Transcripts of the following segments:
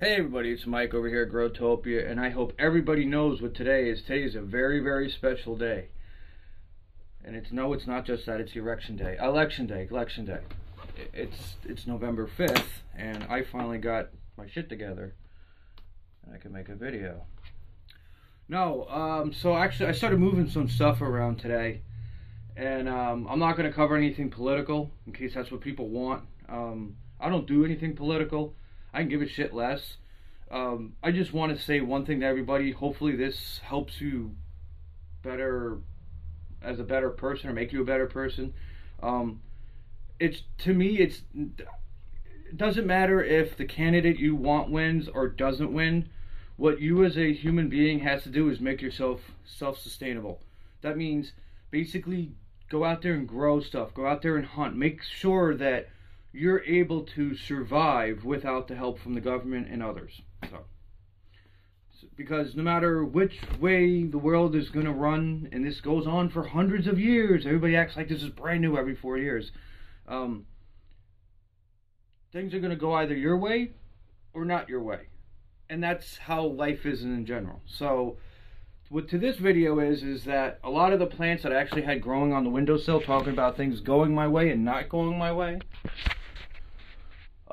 Hey everybody, it's Mike over here at Growtopia, and I hope everybody knows what today is. Today is a very, very special day. And it's not just that, it's Election Day. Election Day. It's November 5th, and I finally got my shit together, and I can make a video. So actually I started moving some stuff around today, and I'm not going to cover anything political, in case that's what people want. I don't do anything political. I can give a shit less. I just want to say one thing to everybody. Hopefully this helps you better as a better person, or make you a better person. It doesn't matter if the candidate you want wins or doesn't win. What you as a human being has to do is make yourself self-sustainable. That means basically go out there and grow stuff. Go out there and hunt. Make sure that you're able to survive without the help from the government and others. Because no matter which way the world is going to run, and this goes on for hundreds of years, everybody acts like this is brand new every 4 years. Things are going to go either your way or not your way. And that's how life is in general. So what to this video is that a lot of the plants that I actually had growing on the windowsill, talking about things going my way and not going my way,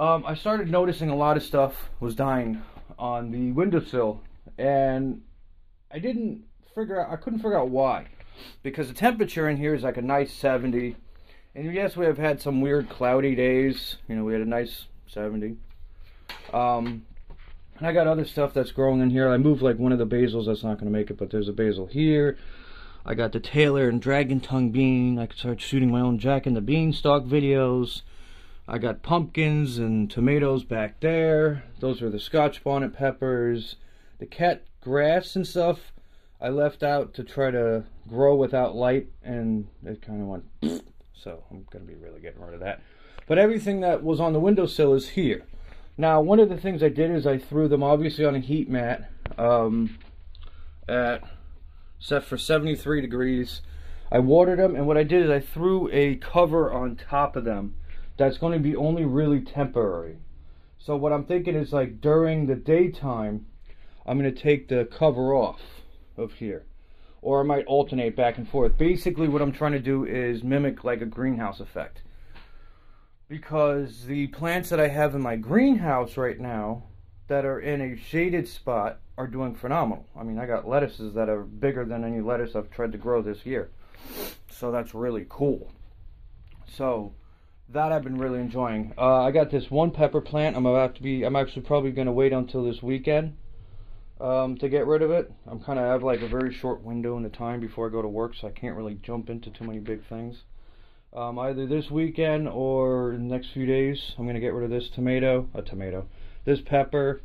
I started noticing a lot of stuff was dying on the windowsill, and I couldn't figure out why, because the temperature in here is like a nice 70, and yes, we have had some weird cloudy days. You know, we had a nice 70. And I got other stuff that's growing in here. I moved like one of the basils that's not going to make it, but there's a basil here. I got the Taylor and Dragon Tongue bean. I could start shooting my own Jack and the Beanstalk videos. I got pumpkins and tomatoes back there. Those are the Scotch bonnet peppers. The cat grass and stuff I left out to try to grow without light, and it kind of went so I'm going to be really getting rid of that. But everything that was on the windowsill is here. Now, one of the things I did is I threw them obviously on a heat mat set for 73 degrees. I watered them, and what I did is I threw a cover on top of them that's going to be only really temporary. So what I'm thinking is, like, during the daytime, I'm going to take the cover off of here. Or I might alternate back and forth. Basically what I'm trying to do is mimic like a greenhouse effect. Because the plants that I have in my greenhouse right now that are in a shaded spot are doing phenomenal. I mean, I got lettuces that are bigger than any lettuce I've tried to grow this year. So that's really cool. So that I've been really enjoying. I got this one pepper plant. I'm actually probably going to wait until this weekend to get rid of it. I have like a very short window in the time before I go to work, so I can't really jump into too many big things. Either this weekend or in the next few days, I'm going to get rid of this this pepper,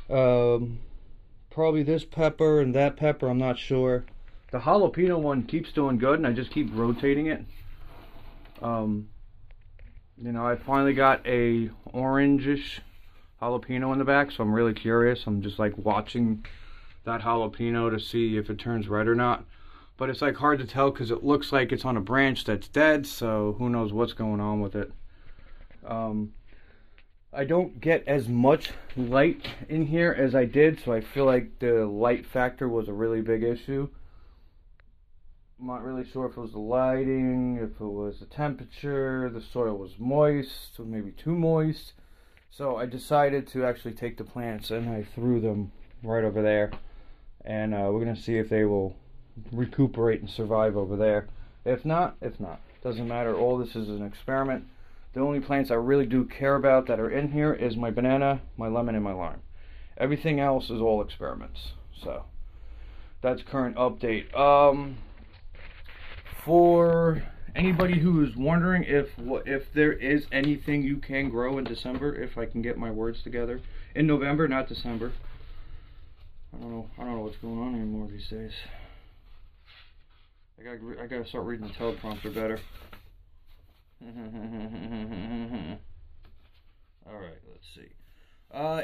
probably this pepper and that pepper, I'm not sure. The jalapeno one keeps doing good, and I just keep rotating it. You know, I finally got a orangish jalapeno in the back, so I'm really curious. I'm just like watching that jalapeno to see if it turns red or not. But it's like hard to tell because it looks like it's on a branch that's dead, so who knows what's going on with it. I don't get as much light in here as I did, so I feel like the light factor was a really big issue. I'm not really sure if it was the lighting, if it was the temperature, the soil was moist, or maybe too moist. So I decided to actually take the plants and I threw them right over there. And we're going to see if they will recuperate and survive over there. If not. Doesn't matter. All this is an experiment. The only plants I really do care about that are in here is my banana, my lemon, and my lime. Everything else is all experiments. So that's current update. For anybody who is wondering if there is anything you can grow in December, if I can get my words together, in November, not December. I don't know what's going on anymore these days. I gotta start reading the teleprompter better. Alright, let's see.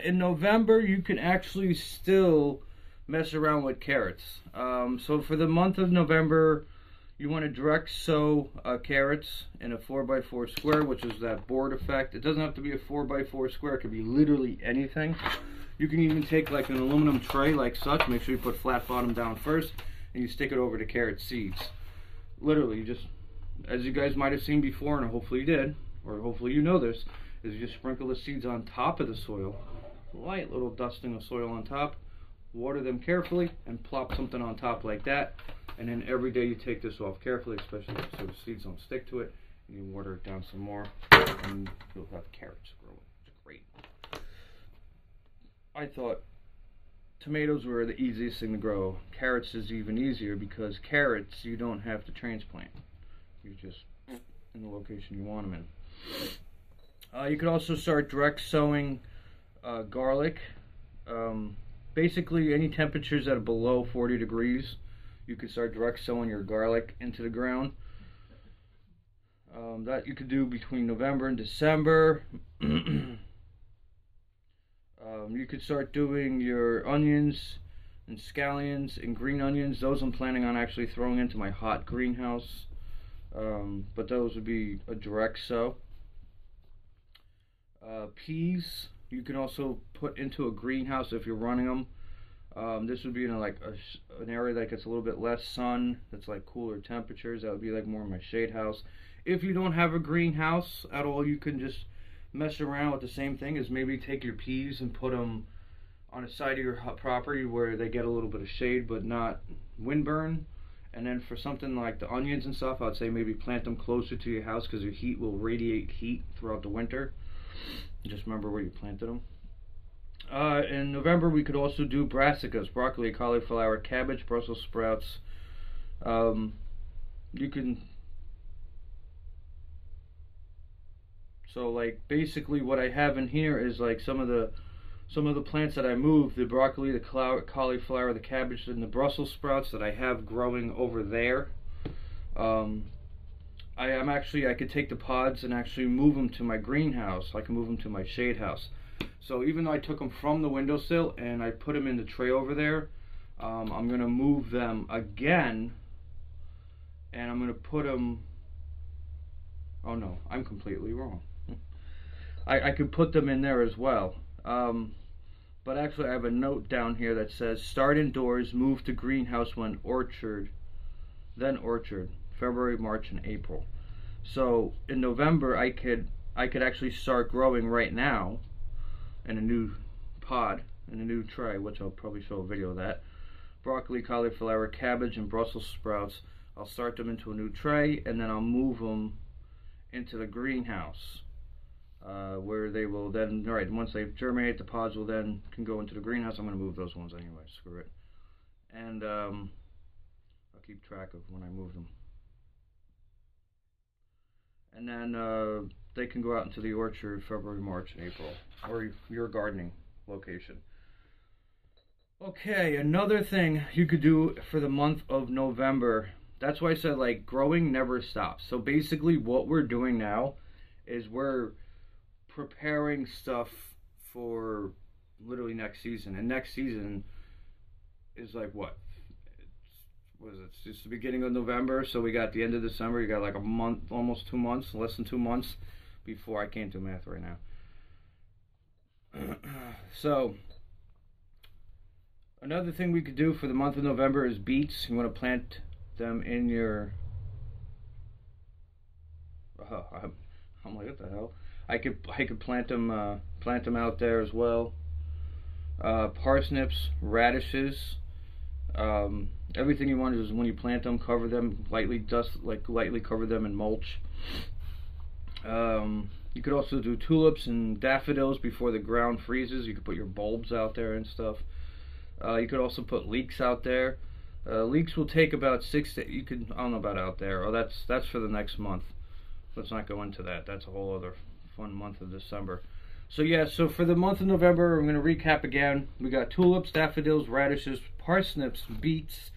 In November, you can actually still mess around with carrots. So for the month of November, you want to direct sow carrots in a 4x4 square, which is that board effect. It doesn't have to be a 4x4 square. It could be literally anything. You can even take like an aluminum tray like such, make sure you put flat bottom down first, and you stick it over the carrot seeds. Literally, you just, as you guys might have seen before, and hopefully you did, or hopefully you know this, is you just sprinkle the seeds on top of the soil, light little dusting of soil on top, water them carefully, and plop something on top like that. And then every day you take this off carefully, especially so the seeds don't stick to it. And you water it down some more, and you'll have carrots growing. It's great. I thought tomatoes were the easiest thing to grow. Carrots is even easier because carrots you don't have to transplant. You just in the location you want them in. You could also start direct sowing garlic. Basically, any temperatures that are below 40 degrees, you could start direct sowing your garlic into the ground. That you could do between November and December. You could start doing your onions and scallions and green onions. Those I'm planning on actually throwing into my hot greenhouse. But those would be a direct sow. Peas you can also put into a greenhouse if you're running them. This would be in like an area that gets a little bit less sun, that's like cooler temperatures. That would be like more in my shade house. If you don't have a greenhouse at all, you can just mess around with the same thing, is maybe take your peas and put them on the side of your property where they get a little bit of shade but not windburn. And then for something like the onions and stuff, I'd say maybe plant them closer to your house because your heat will radiate heat throughout the winter. Just remember where you planted them. In November we could also do brassicas, broccoli, cauliflower, cabbage, Brussels sprouts. You can, so like basically what I have in here is like some of the plants that I moved, the broccoli, the cauliflower, the cabbage, and the Brussels sprouts that I have growing over there. I could take the pods and actually move them to my greenhouse. I can move them to my shade house. So even though I took them from the windowsill and I put them in the tray over there, I'm going to move them again, and I'm going to put them, oh no, I'm completely wrong. I could put them in there as well. But actually I have a note down here that says, start indoors, move to greenhouse when orchard, then orchard, February, March, and April. So in November I could actually start growing right now in a new pod, in a new tray, which I'll probably show a video of that. Broccoli, cauliflower, cabbage, and Brussels sprouts. I'll start them into a new tray, and then I'll move them into the greenhouse, where they will then, right, once they germinate, the pods will then can go into the greenhouse. I'm going to move those ones anyway, screw it. And I'll keep track of when I move them. And then they can go out into the orchard February, March, and April, or your gardening location. Okay, another thing you could do for the month of November. That's why I said, like, growing never stops. So basically what we're doing now is we're preparing stuff for literally next season. And next season is like what? It's just the beginning of November, so we got the end of December. You got like a month, almost 2 months, less than 2 months before. I can't do math right now. So another thing we could do for the month of November is beets. You want to plant them in your, I'm like, what the hell? I could plant them out there as well. Parsnips, radishes. Everything you want is when you plant them, cover them lightly, lightly cover them in mulch. You could also do tulips and daffodils before the ground freezes. You could put your bulbs out there and stuff. You could also put leeks out there. Leeks will take about 6 to, I don't know about out there. Oh, that's for the next month. Let's not go into that. That's a whole other fun month of December. So yeah, so for the month of November, I'm going to recap again. We got tulips, daffodils, radishes, parsnips, beets,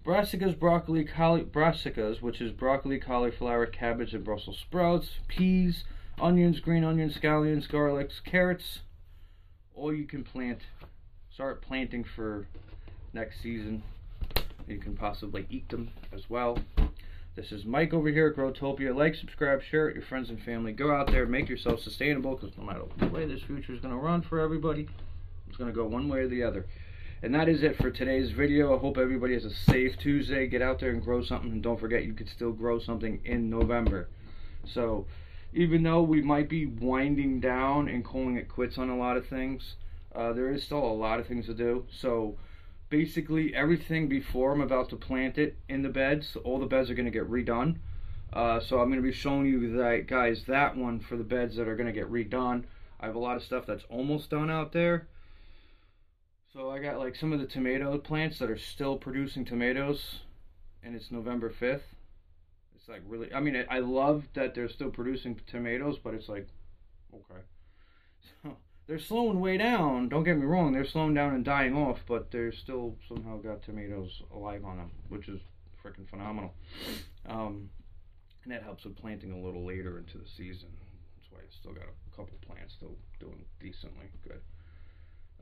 brassicas, brassicas, which is broccoli, cauliflower, cabbage, and Brussels sprouts, peas, onions, green onions, scallions, garlics, carrots. All you can plant. Start planting for next season. You can possibly eat them as well. This is Mike over here at Growtopia. Like, subscribe, share it with your friends and family. Go out there, make yourself sustainable, because no matter what way this future is going to run for everybody, It's going to go one way or the other. And that is it for today's video. I hope everybody has a safe Tuesday. Get out there and grow something. And don't forget, you can still grow something in November. So even though we might be winding down and calling it quits on a lot of things, there is still a lot of things to do. So basically everything before I'm about to plant it in the beds, all the beds are going to get redone. So I'm going to be showing you that, guys, that one for the beds that are going to get redone. I have a lot of stuff that's almost done out there. So I got like some of the tomato plants that are still producing tomatoes, and it's November 5th. It's like really, I mean, I love that they're still producing tomatoes, but it's like, okay. So they're slowing way down, don't get me wrong, they're slowing down and dying off, but they're still somehow got tomatoes alive on them, which is freaking phenomenal. And that helps with planting a little later into the season. That's why I still got a couple plants still doing decently good.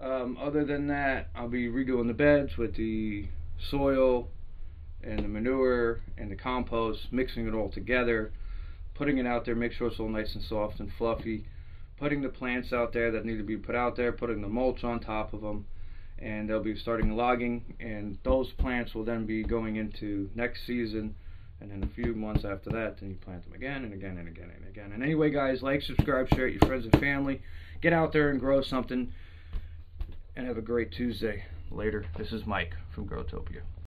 Other than that, I'll be redoing the beds with the soil and the manure and the compost, mixing it all together, putting it out there, make sure it's all nice and soft and fluffy, putting the plants out there that need to be put out there, putting the mulch on top of them, and they'll be starting logging, and those plants will then be going into next season, and then a few months after that, then you plant them again and again and again and again. And anyway, guys, like, subscribe, share it with your friends and family. Get out there and grow something. And have a great Tuesday. Later. This is Mike from Growtopia.